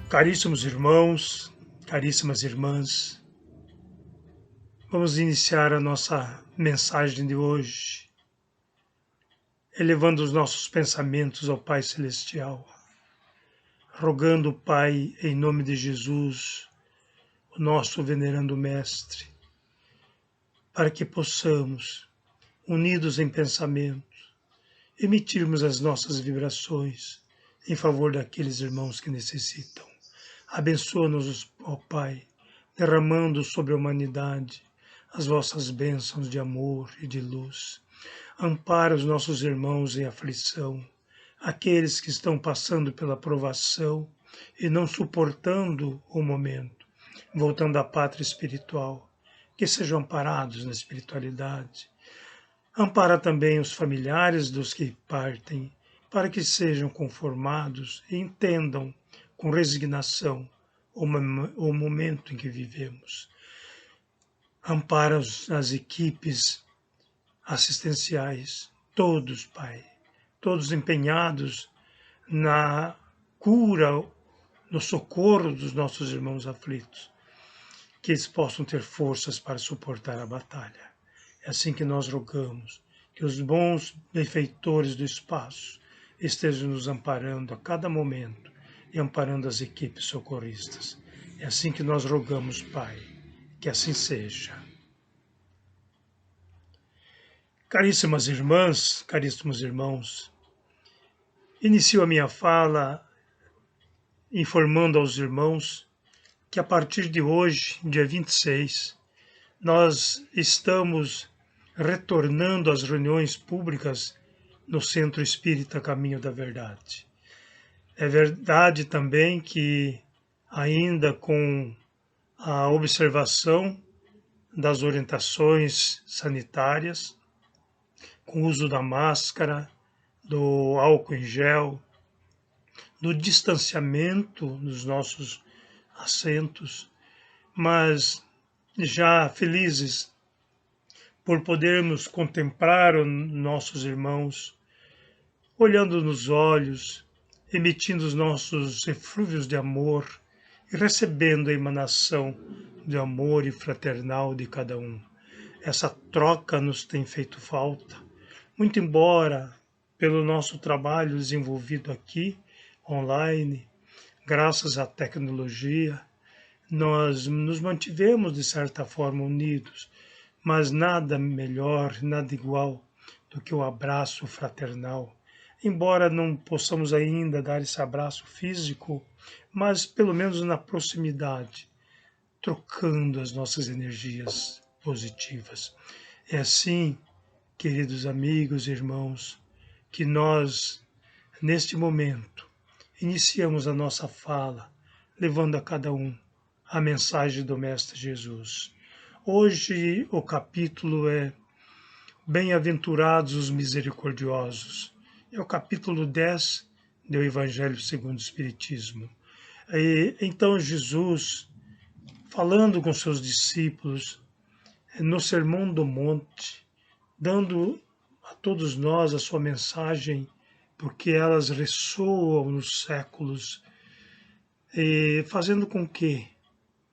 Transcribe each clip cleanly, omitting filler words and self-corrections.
Caríssimos irmãos, caríssimas irmãs, vamos iniciar a nossa mensagem de hoje, elevando os nossos pensamentos ao Pai Celestial, rogando, Pai, em nome de Jesus, o nosso venerando Mestre, para que possamos, unidos em pensamento, emitirmos as nossas vibrações em favor daqueles irmãos que necessitam. Abençoa-nos, ó Pai, derramando sobre a humanidade as vossas bênçãos de amor e de luz. Ampara os nossos irmãos em aflição, aqueles que estão passando pela provação e não suportando o momento, voltando à pátria espiritual, que sejam amparados na espiritualidade. Ampara também os familiares dos que partem, para que sejam conformados e entendam com resignação o momento em que vivemos. Ampara as equipes assistenciais, todos, Pai, todos empenhados na cura, no socorro dos nossos irmãos aflitos, que eles possam ter forças para suportar a batalha. É assim que nós rogamos, que os bons benfeitores do espaço estejam nos amparando a cada momento e amparando as equipes socorristas. É assim que nós rogamos, Pai, que assim seja. Caríssimas irmãs, caríssimos irmãos, inicio a minha fala informando aos irmãos que a partir de hoje, dia 26, nós estamos retornando às reuniões públicas no Centro Espírita Caminho da Verdade. É verdade também que, ainda com a observação das orientações sanitárias, com o uso da máscara, do álcool em gel, do distanciamento nos nossos assentos, mas já felizes por podermos contemplar os nossos irmãos, olhando nos olhos, emitindo os nossos eflúvios de amor e recebendo a emanação de amor e fraternal de cada um. Essa troca nos tem feito falta, muito embora pelo nosso trabalho desenvolvido aqui, online, graças à tecnologia, nós nos mantivemos de certa forma unidos, mas nada melhor, nada igual do que o abraço fraternal. Embora não possamos ainda dar esse abraço físico, mas pelo menos na proximidade, trocando as nossas energias positivas. É assim, queridos amigos e irmãos, que nós, neste momento, iniciamos a nossa fala, levando a cada um a mensagem do Mestre Jesus. Hoje o capítulo é Bem-aventurados os misericordiosos. É o capítulo 10 do Evangelho segundo o Espiritismo. E, então Jesus, falando com seus discípulos no Sermão do Monte, dando a todos nós a sua mensagem, porque elas ressoam nos séculos, e fazendo com que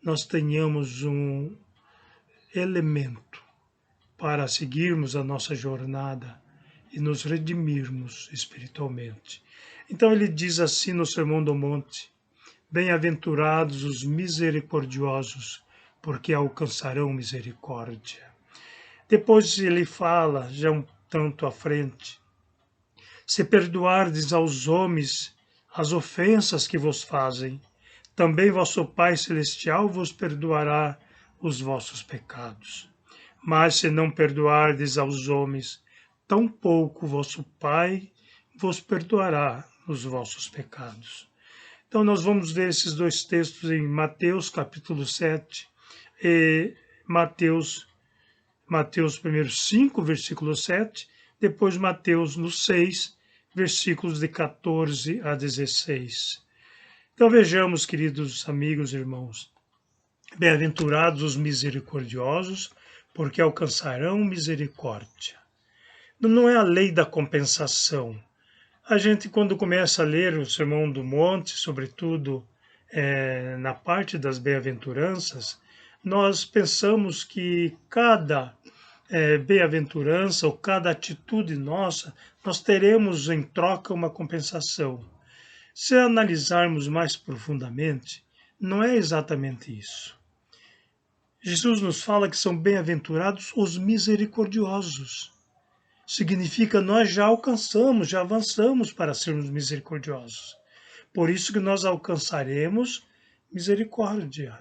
nós tenhamos um elemento para seguirmos a nossa jornada e nos redimirmos espiritualmente. Então ele diz assim no Sermão do Monte: Bem-aventurados os misericordiosos, porque alcançarão misericórdia. Depois ele fala, já um tanto à frente: Se perdoardes aos homens as ofensas que vos fazem, também vosso Pai Celestial vos perdoará os vossos pecados. Mas se não perdoardes aos homens, tampouco vosso Pai vos perdoará os vossos pecados. Então nós vamos ver esses dois textos em Mateus capítulo 7 e Mateus primeiro 5, versículo 7, depois Mateus no 6, versículos de 14 a 16. Então vejamos, queridos amigos e irmãos, bem-aventurados os misericordiosos, porque alcançarão misericórdia. Não é a lei da compensação. A gente, quando começa a ler o Sermão do Monte, sobretudo na parte das bem-aventuranças, nós pensamos que cada bem-aventurança ou cada atitude nossa, nós teremos em troca uma compensação. Se analisarmos mais profundamente, não é exatamente isso. Jesus nos fala que são bem-aventurados os misericordiosos. Significa nós já alcançamos, já avançamos para sermos misericordiosos. Por isso que nós alcançaremos misericórdia.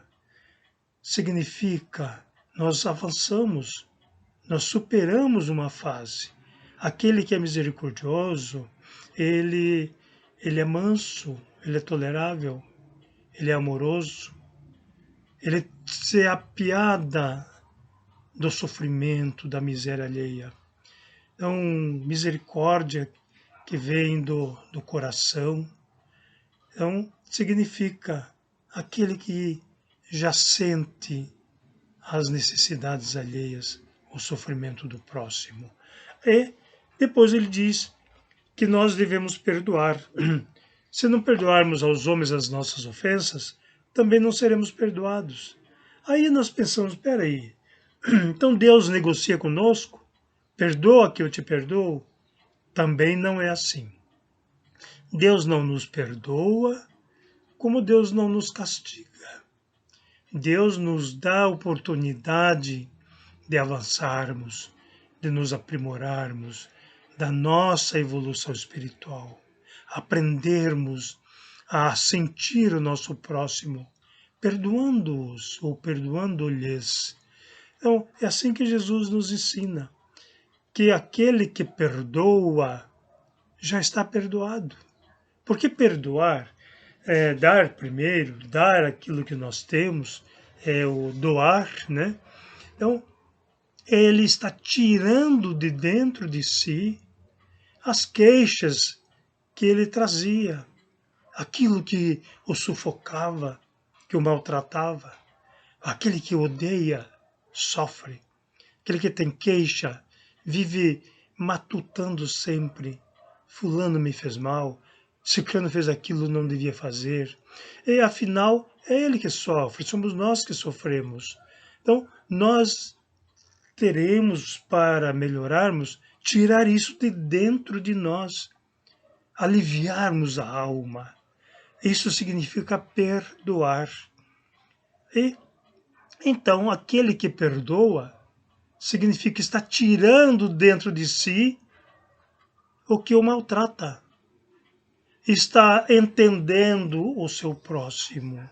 Significa nós avançamos, nós superamos uma fase. Aquele que é misericordioso, ele é manso, ele é tolerável, ele é amoroso, ele se apiada do sofrimento, da miséria alheia. Então, misericórdia que vem do coração. Então, significa aquele que já sente as necessidades alheias, o sofrimento do próximo. E depois ele diz que nós devemos perdoar. Se não perdoarmos aos homens as nossas ofensas, também não seremos perdoados. Aí nós pensamos, espera aí, então Deus negocia conosco? Perdoa que eu te perdoo? Também não é assim. Deus não nos perdoa, como Deus não nos castiga. Deus nos dá a oportunidade de avançarmos, de nos aprimorarmos, da nossa evolução espiritual, aprendermos a sentir o nosso próximo, perdoando-os ou perdoando-lhes. Então, é assim que Jesus nos ensina, que aquele que perdoa já está perdoado. Porque perdoar é dar primeiro, dar aquilo que nós temos, é o doar, né? Então, ele está tirando de dentro de si as queixas que ele trazia, aquilo que o sufocava, que o maltratava, aquele que odeia, sofre, aquele que tem queixa, vive matutando sempre, fulano me fez mal, ciclano fez aquilo, não devia fazer. E afinal, é ele que sofre, somos nós que sofremos. Então, nós teremos, para melhorarmos, tirar isso de dentro de nós, aliviarmos a alma. Isso significa perdoar. E então, aquele que perdoa significa estar tirando dentro de si o que o maltrata. Está entendendo o seu próximo.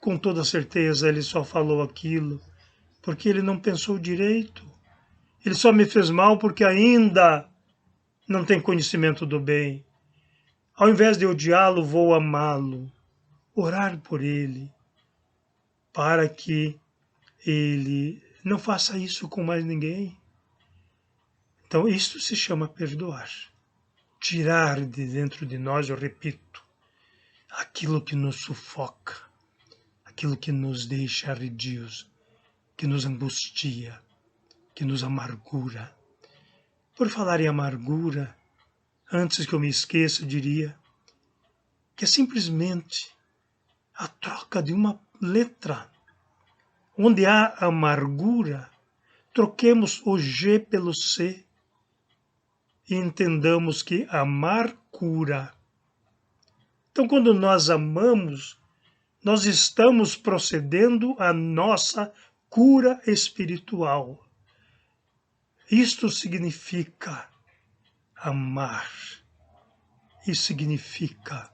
Com toda certeza ele só falou aquilo porque ele não pensou direito. Ele só me fez mal porque ainda não tem conhecimento do bem. Ao invés de odiá-lo, vou amá-lo, orar por ele, para que ele não faça isso com mais ninguém. Então, isso se chama perdoar. Tirar de dentro de nós, eu repito, aquilo que nos sufoca, aquilo que nos deixa arredios, que nos angustia, que nos amargura. Por falar em amargura, antes que eu me esqueça, eu diria que é simplesmente a troca de uma letra. Onde há amargura, troquemos o G pelo C e entendamos que amar cura. Então, quando nós amamos, nós estamos procedendo à nossa cura espiritual. Isto significa amar. Isso significa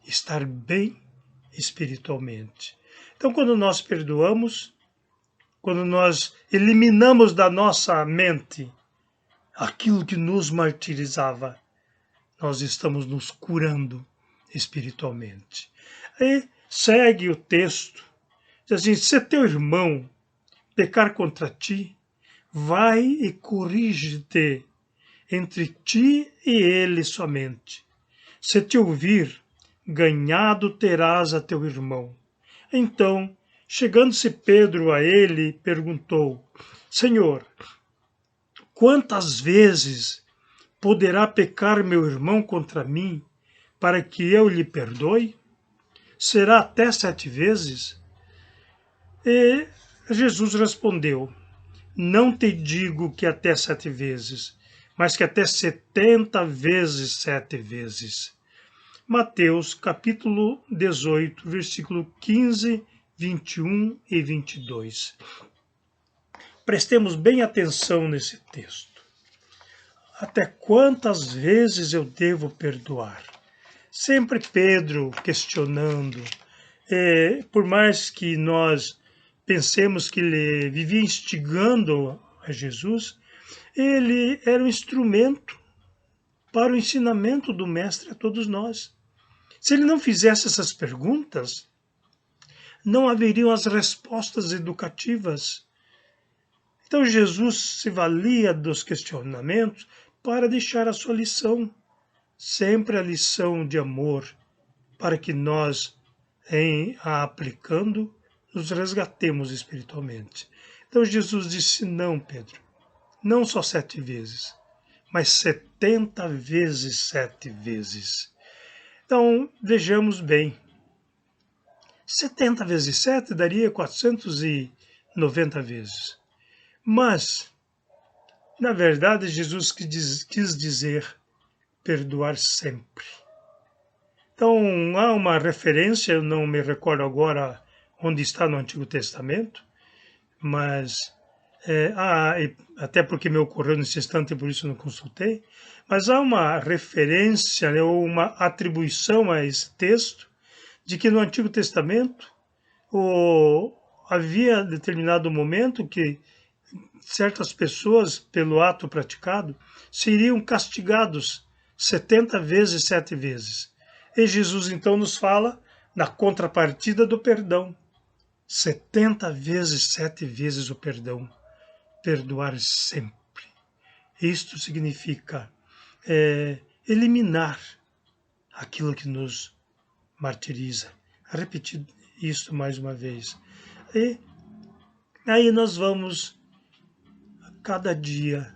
estar bem espiritualmente. Então, quando nós perdoamos, quando nós eliminamos da nossa mente aquilo que nos martirizava, nós estamos nos curando espiritualmente. Aí segue o texto, diz assim, se teu irmão pecar contra ti, vai e corrige-te entre ti e ele somente. Se te ouvir, ganhado terás a teu irmão. Então, chegando-se Pedro a ele, perguntou, Senhor, quantas vezes poderá pecar meu irmão contra mim, para que eu lhe perdoe? Será até 7 vezes? E Jesus respondeu: não te digo que até 7 vezes, mas que até 70 vezes 7 vezes. Mateus capítulo 18, versículo 15, 21 e 22. Prestemos bem atenção nesse texto. Até quantas vezes eu devo perdoar? Sempre Pedro questionando. Por mais que nós pensemos que ele vivia instigando a Jesus, ele era um instrumento para o ensinamento do Mestre a todos nós. Se ele não fizesse essas perguntas, não haveriam as respostas educativas. Então Jesus se valia dos questionamentos para deixar a sua lição, sempre a lição de amor, para que nós, em a aplicando, nos resgatemos espiritualmente. Então Jesus disse: não, Pedro, não só 7 vezes, mas 70 vezes 7 vezes. Então, vejamos bem. 70 vezes 7 daria 490 vezes. Mas, na verdade, Jesus quis dizer perdoar sempre. Então, há uma referência, eu não me recordo agora onde está no Antigo Testamento, mas até porque me ocorreu nesse instante e por isso não consultei, mas há uma referência, né, ou uma atribuição a esse texto de que no Antigo Testamento havia determinado momento que certas pessoas, pelo ato praticado, seriam castigados 70 vezes, 7 vezes. E Jesus então nos fala na contrapartida do perdão. 70 vezes, 7 vezes o perdão. Perdoar sempre. Isto significa eliminar aquilo que nos martiriza. Repetir isto mais uma vez. E aí nós vamos, cada dia,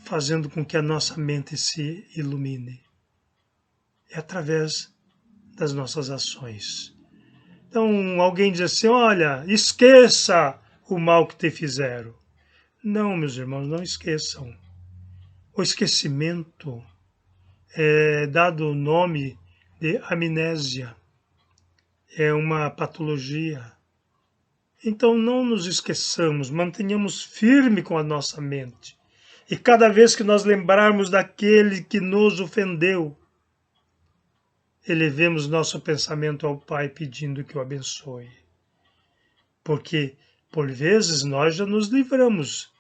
fazendo com que a nossa mente se ilumine. É através das nossas ações. Então, alguém diz assim: olha, esqueça o mal que te fizeram. Não, meus irmãos, não esqueçam. O esquecimento é dado o nome de amnésia. É uma patologia. Então, não nos esqueçamos, mantenhamos firme com a nossa mente. E cada vez que nós lembrarmos daquele que nos ofendeu, elevemos nosso pensamento ao Pai pedindo que o abençoe. Porque, por vezes, nós já nos livramos.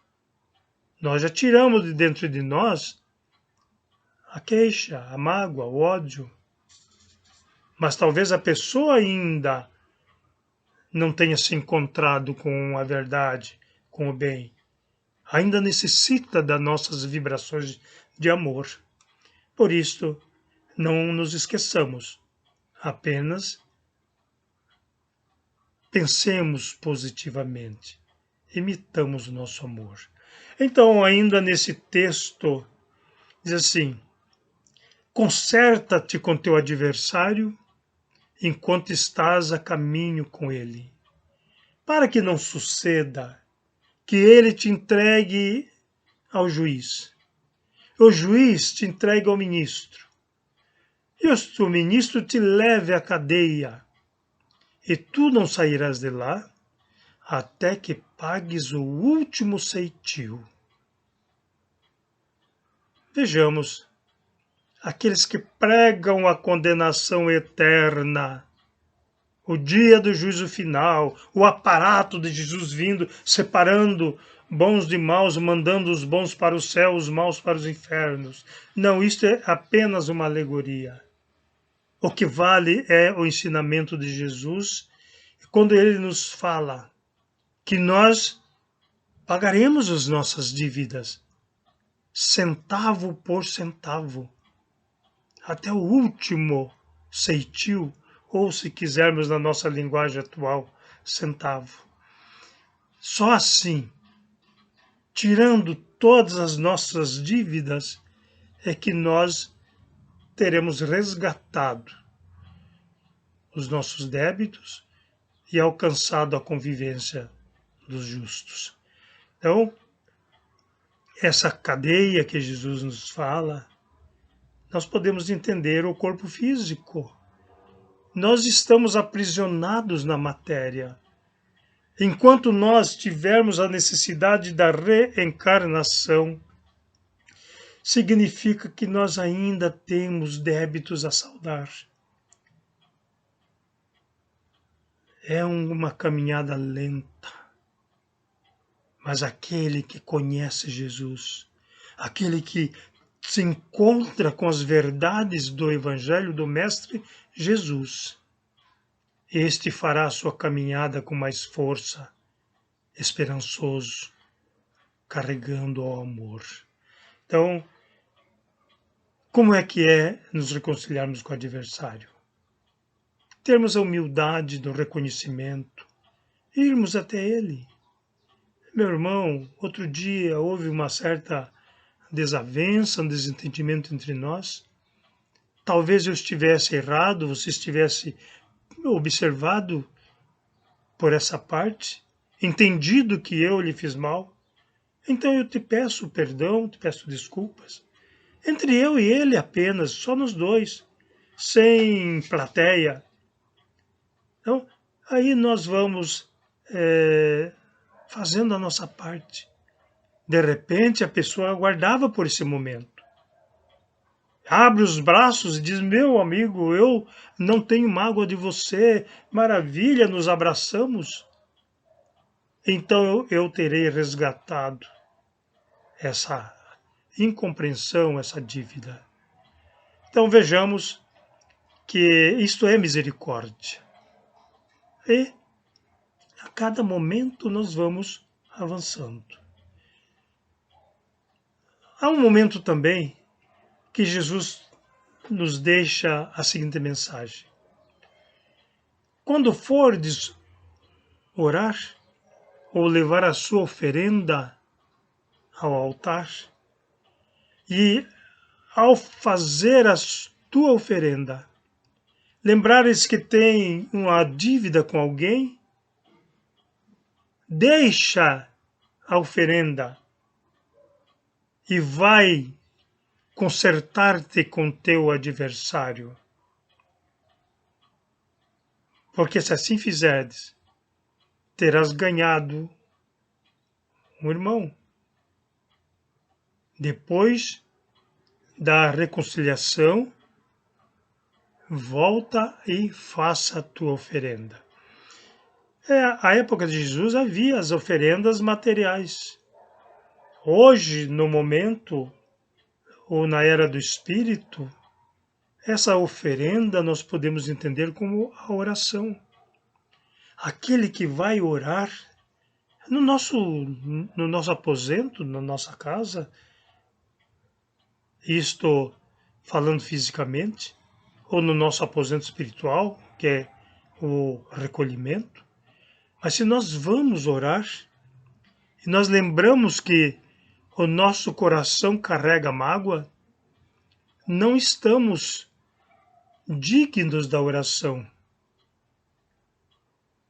Nós já tiramos de dentro de nós a queixa, a mágoa, o ódio. Mas talvez a pessoa ainda não tenha se encontrado com a verdade, com o bem. Ainda necessita das nossas vibrações de amor. Por isso, não nos esqueçamos. Apenas pensemos positivamente. Imitamos o nosso amor. Então, ainda nesse texto, diz assim: conserta-te com teu adversário enquanto estás a caminho com ele, para que não suceda que ele te entregue ao juiz, o juiz te entregue ao ministro, e o ministro te leve à cadeia, e tu não sairás de lá até que pagues o último ceitil. Vejamos, aqueles que pregam a condenação eterna, o dia do juízo final, o aparato de Jesus vindo, separando bons de maus, mandando os bons para o céu, os maus para os infernos. Não, isto é apenas uma alegoria. O que vale é o ensinamento de Jesus, quando ele nos fala que nós pagaremos as nossas dívidas, centavo por centavo, até o último ceitil, ou se quisermos na nossa linguagem atual, centavo. Só assim, tirando todas as nossas dívidas, é que nós teremos resgatado os nossos débitos e alcançado a convivência dos justos. Então, essa cadeia que Jesus nos fala, nós podemos entender o corpo físico. Nós estamos aprisionados na matéria. Enquanto nós tivermos a necessidade da reencarnação, significa que nós ainda temos débitos a saldar. É uma caminhada lenta, mas aquele que conhece Jesus, aquele que se encontra com as verdades do Evangelho do Mestre Jesus, este fará a sua caminhada com mais força, esperançoso, carregando ao amor. Então, como é nos reconciliarmos com o adversário? Termos a humildade do reconhecimento, irmos até ele. Meu irmão, outro dia houve uma certa desavença, um desentendimento entre nós. Talvez eu estivesse errado, você estivesse observado por essa parte, entendido que eu lhe fiz mal. Então eu te peço perdão, te peço desculpas. Entre eu e ele apenas, só nós dois, sem plateia. Então, aí nós vamos fazendo a nossa parte. De repente, a pessoa aguardava por esse momento. Abre os braços e diz, meu amigo, eu não tenho mágoa de você, maravilha, nos abraçamos. Então eu terei resgatado essa incompreensão, essa dívida. Então vejamos que isto é misericórdia. E a cada momento nós vamos avançando. Há um momento também que Jesus nos deixa a seguinte mensagem. Quando fordes orar ou levar a sua oferenda ao altar, e ao fazer a tua oferenda, lembrares que tem uma dívida com alguém, deixa a oferenda e vai consertar-te com teu adversário. Porque se assim fizerdes, terás ganhado um irmão. Depois da reconciliação, volta e faça a tua oferenda. À época de Jesus havia as oferendas materiais. Hoje, no momento, ou na era do Espírito, essa oferenda nós podemos entender como a oração. Aquele que vai orar no nosso aposento, na nossa casa, isto falando fisicamente, ou no nosso aposento espiritual, que é o recolhimento. Mas se nós vamos orar, e nós lembramos que o nosso coração carrega mágoa, não estamos dignos da oração.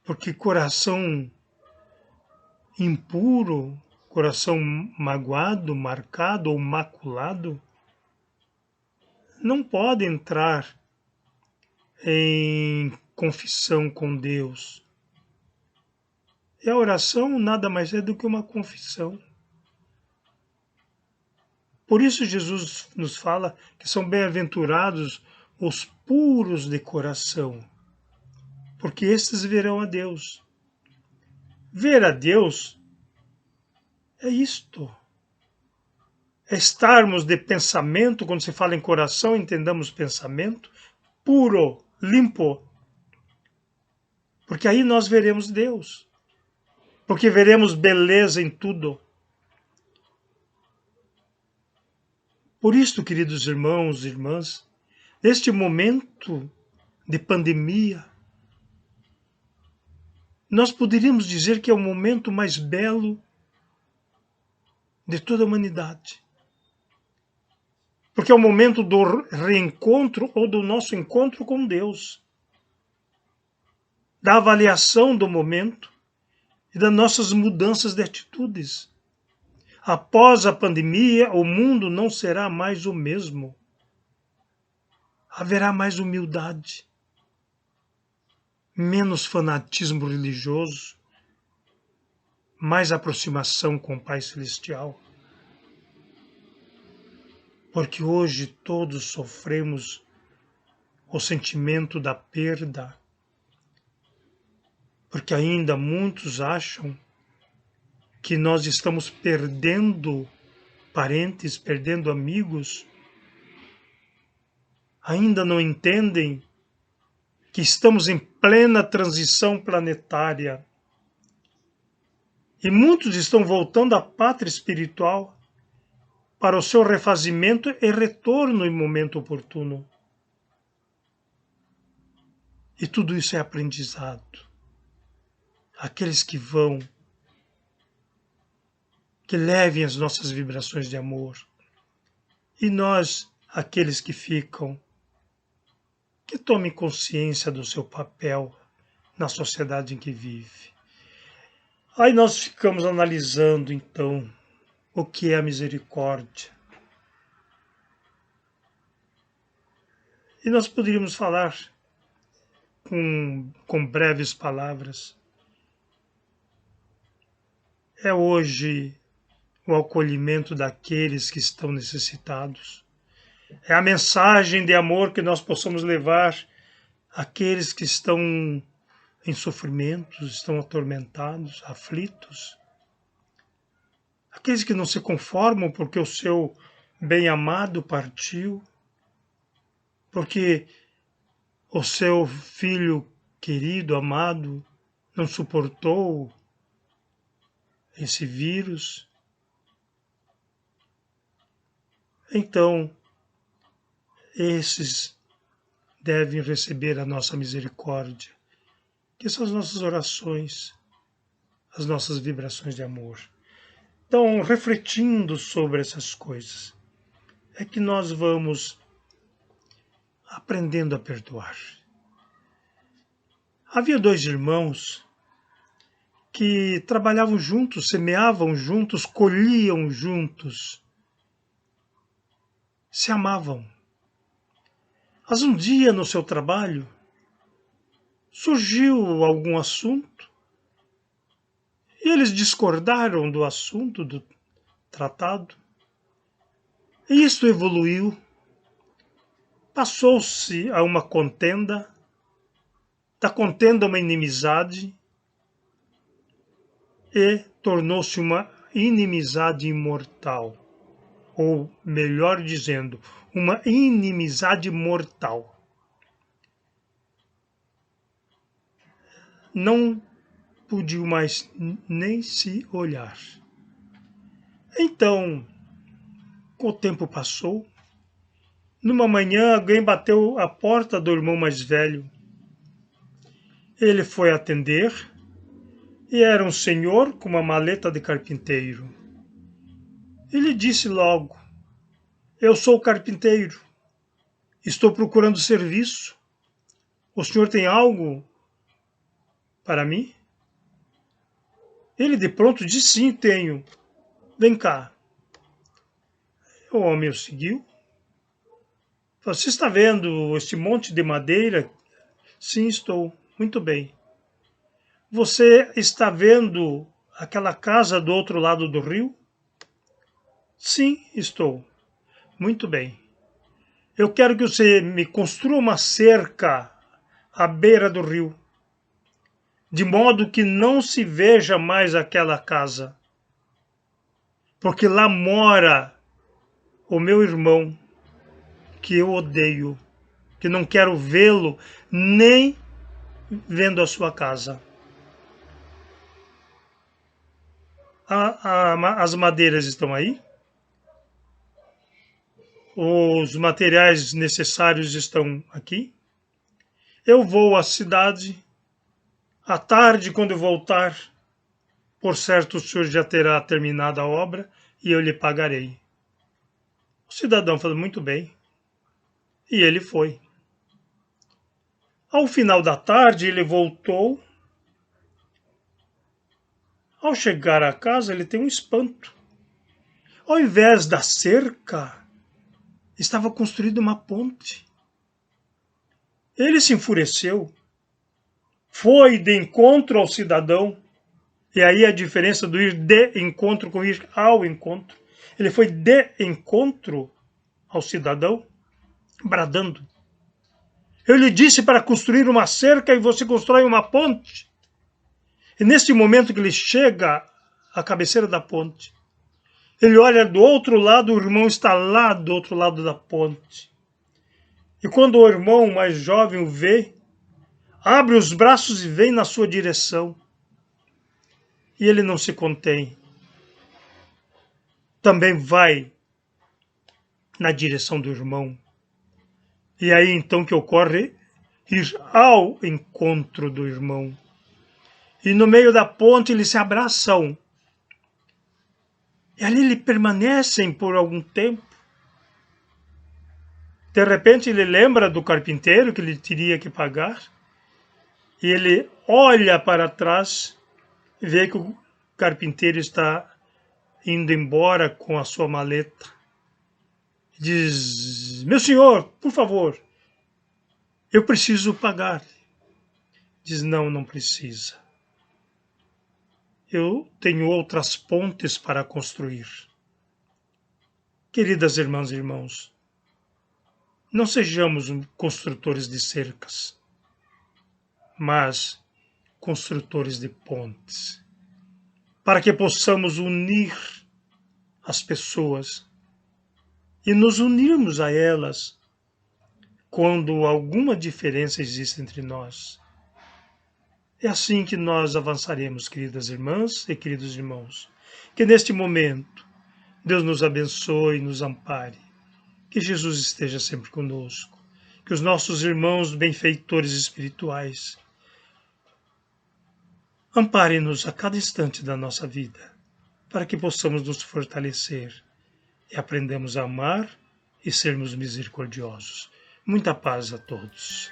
Porque coração impuro, coração magoado, marcado ou maculado, não pode entrar em confissão com Deus. E a oração nada mais é do que uma confissão. Por isso Jesus nos fala que são bem-aventurados os puros de coração, porque estes verão a Deus. Ver a Deus é isto. É estarmos de pensamento, quando se fala em coração, entendamos pensamento, puro, limpo. Porque aí nós veremos Deus. Porque veremos beleza em tudo. Por isso, queridos irmãos e irmãs, neste momento de pandemia, nós poderíamos dizer que é o momento mais belo de toda a humanidade. porque é o momento do reencontro ou do nosso encontro com Deus, da avaliação do momento e das nossas mudanças de atitudes. Após a pandemia, o mundo não será mais o mesmo. Haverá mais humildade, menos fanatismo religioso, mais aproximação com o Pai Celestial. Porque hoje todos sofremos o sentimento da perda, porque ainda muitos acham que nós estamos perdendo parentes, perdendo amigos, ainda não entendem que estamos em plena transição planetária. E muitos estão voltando à pátria espiritual para o seu refazimento e retorno em momento oportuno. E tudo isso é aprendizado. Aqueles que vão, que levem as nossas vibrações de amor. E nós, aqueles que ficam, que tomem consciência do seu papel na sociedade em que vive. Aí nós ficamos analisando, então, o que é a misericórdia. E nós poderíamos falar com breves palavras. É hoje o acolhimento daqueles que estão necessitados. É a mensagem de amor que nós possamos levar àqueles que estão em sofrimentos, estão atormentados, aflitos. Aqueles que não se conformam porque o seu bem-amado partiu, porque o seu filho querido, amado, não suportou esse vírus. Então, esses devem receber a nossa misericórdia, que são as nossas orações, as nossas vibrações de amor. Então, refletindo sobre essas coisas, é que nós vamos aprendendo a perdoar. Havia dois irmãos que trabalhavam juntos, semeavam juntos, colhiam juntos, se amavam. Mas um dia no seu trabalho surgiu algum assunto e eles discordaram do assunto, do tratado. E isto evoluiu, passou-se a uma contenda, da contenda uma inimizade e tornou-se uma inimizade imortal, ou melhor dizendo, uma inimizade mortal. Não podiam mais nem se olhar. Então, o tempo passou. Numa manhã, alguém bateu à porta do irmão mais velho. Ele foi atender e era um senhor com uma maleta de carpinteiro. Ele disse logo: "Eu sou carpinteiro. Estou procurando serviço. O senhor tem algo para mim?" Ele de pronto disse: "Sim, tenho. Vem cá." O homem o seguiu. Falou: "Você está vendo este monte de madeira?" "Sim, estou." "Muito bem. Você está vendo aquela casa do outro lado do rio?" "Sim, estou." "Muito bem. Eu quero que você me construa uma cerca à beira do rio, de modo que não se veja mais aquela casa, porque lá mora o meu irmão, que eu odeio, que não quero vê-lo nem vendo a sua casa." As madeiras estão aí, os materiais necessários estão aqui. Eu vou à cidade, à tarde, quando eu voltar, por certo o senhor já terá terminado a obra e eu lhe pagarei. O cidadão falou, muito bem. E ele foi. Ao final da tarde, ele voltou. Ao chegar à casa, ele tem um espanto. Ao invés da cerca, estava construída uma ponte. Ele se enfureceu, foi de encontro ao cidadão, e aí a diferença do ir de encontro com ir ao encontro. Ele foi de encontro ao cidadão, bradando. Eu lhe disse para construir uma cerca e você constrói uma ponte. E nesse momento que ele chega à cabeceira da ponte, ele olha do outro lado, o irmão está lá do outro lado da ponte. E quando o irmão mais jovem o vê, abre os braços e vem na sua direção. E ele não se contém. Também vai na direção do irmão. E aí então que ocorre ir ao encontro do irmão. E no meio da ponte eles se abraçam. E ali eles permanecem por algum tempo. De repente ele lembra do carpinteiro que ele teria que pagar. E ele olha para trás e vê que o carpinteiro está indo embora com a sua maleta. Diz, meu senhor, por favor, eu preciso pagar. Diz, não precisa. Eu tenho outras pontes para construir. Queridas irmãs e irmãos, não sejamos construtores de cercas, mas construtores de pontes, para que possamos unir as pessoas e nos unirmos a elas quando alguma diferença existe entre nós. É assim que nós avançaremos, queridas irmãs e queridos irmãos. Que neste momento Deus nos abençoe e nos ampare. Que Jesus esteja sempre conosco. Que os nossos irmãos benfeitores espirituais amparem-nos a cada instante da nossa vida, para que possamos nos fortalecer e aprendamos a amar e sermos misericordiosos. Muita paz a todos.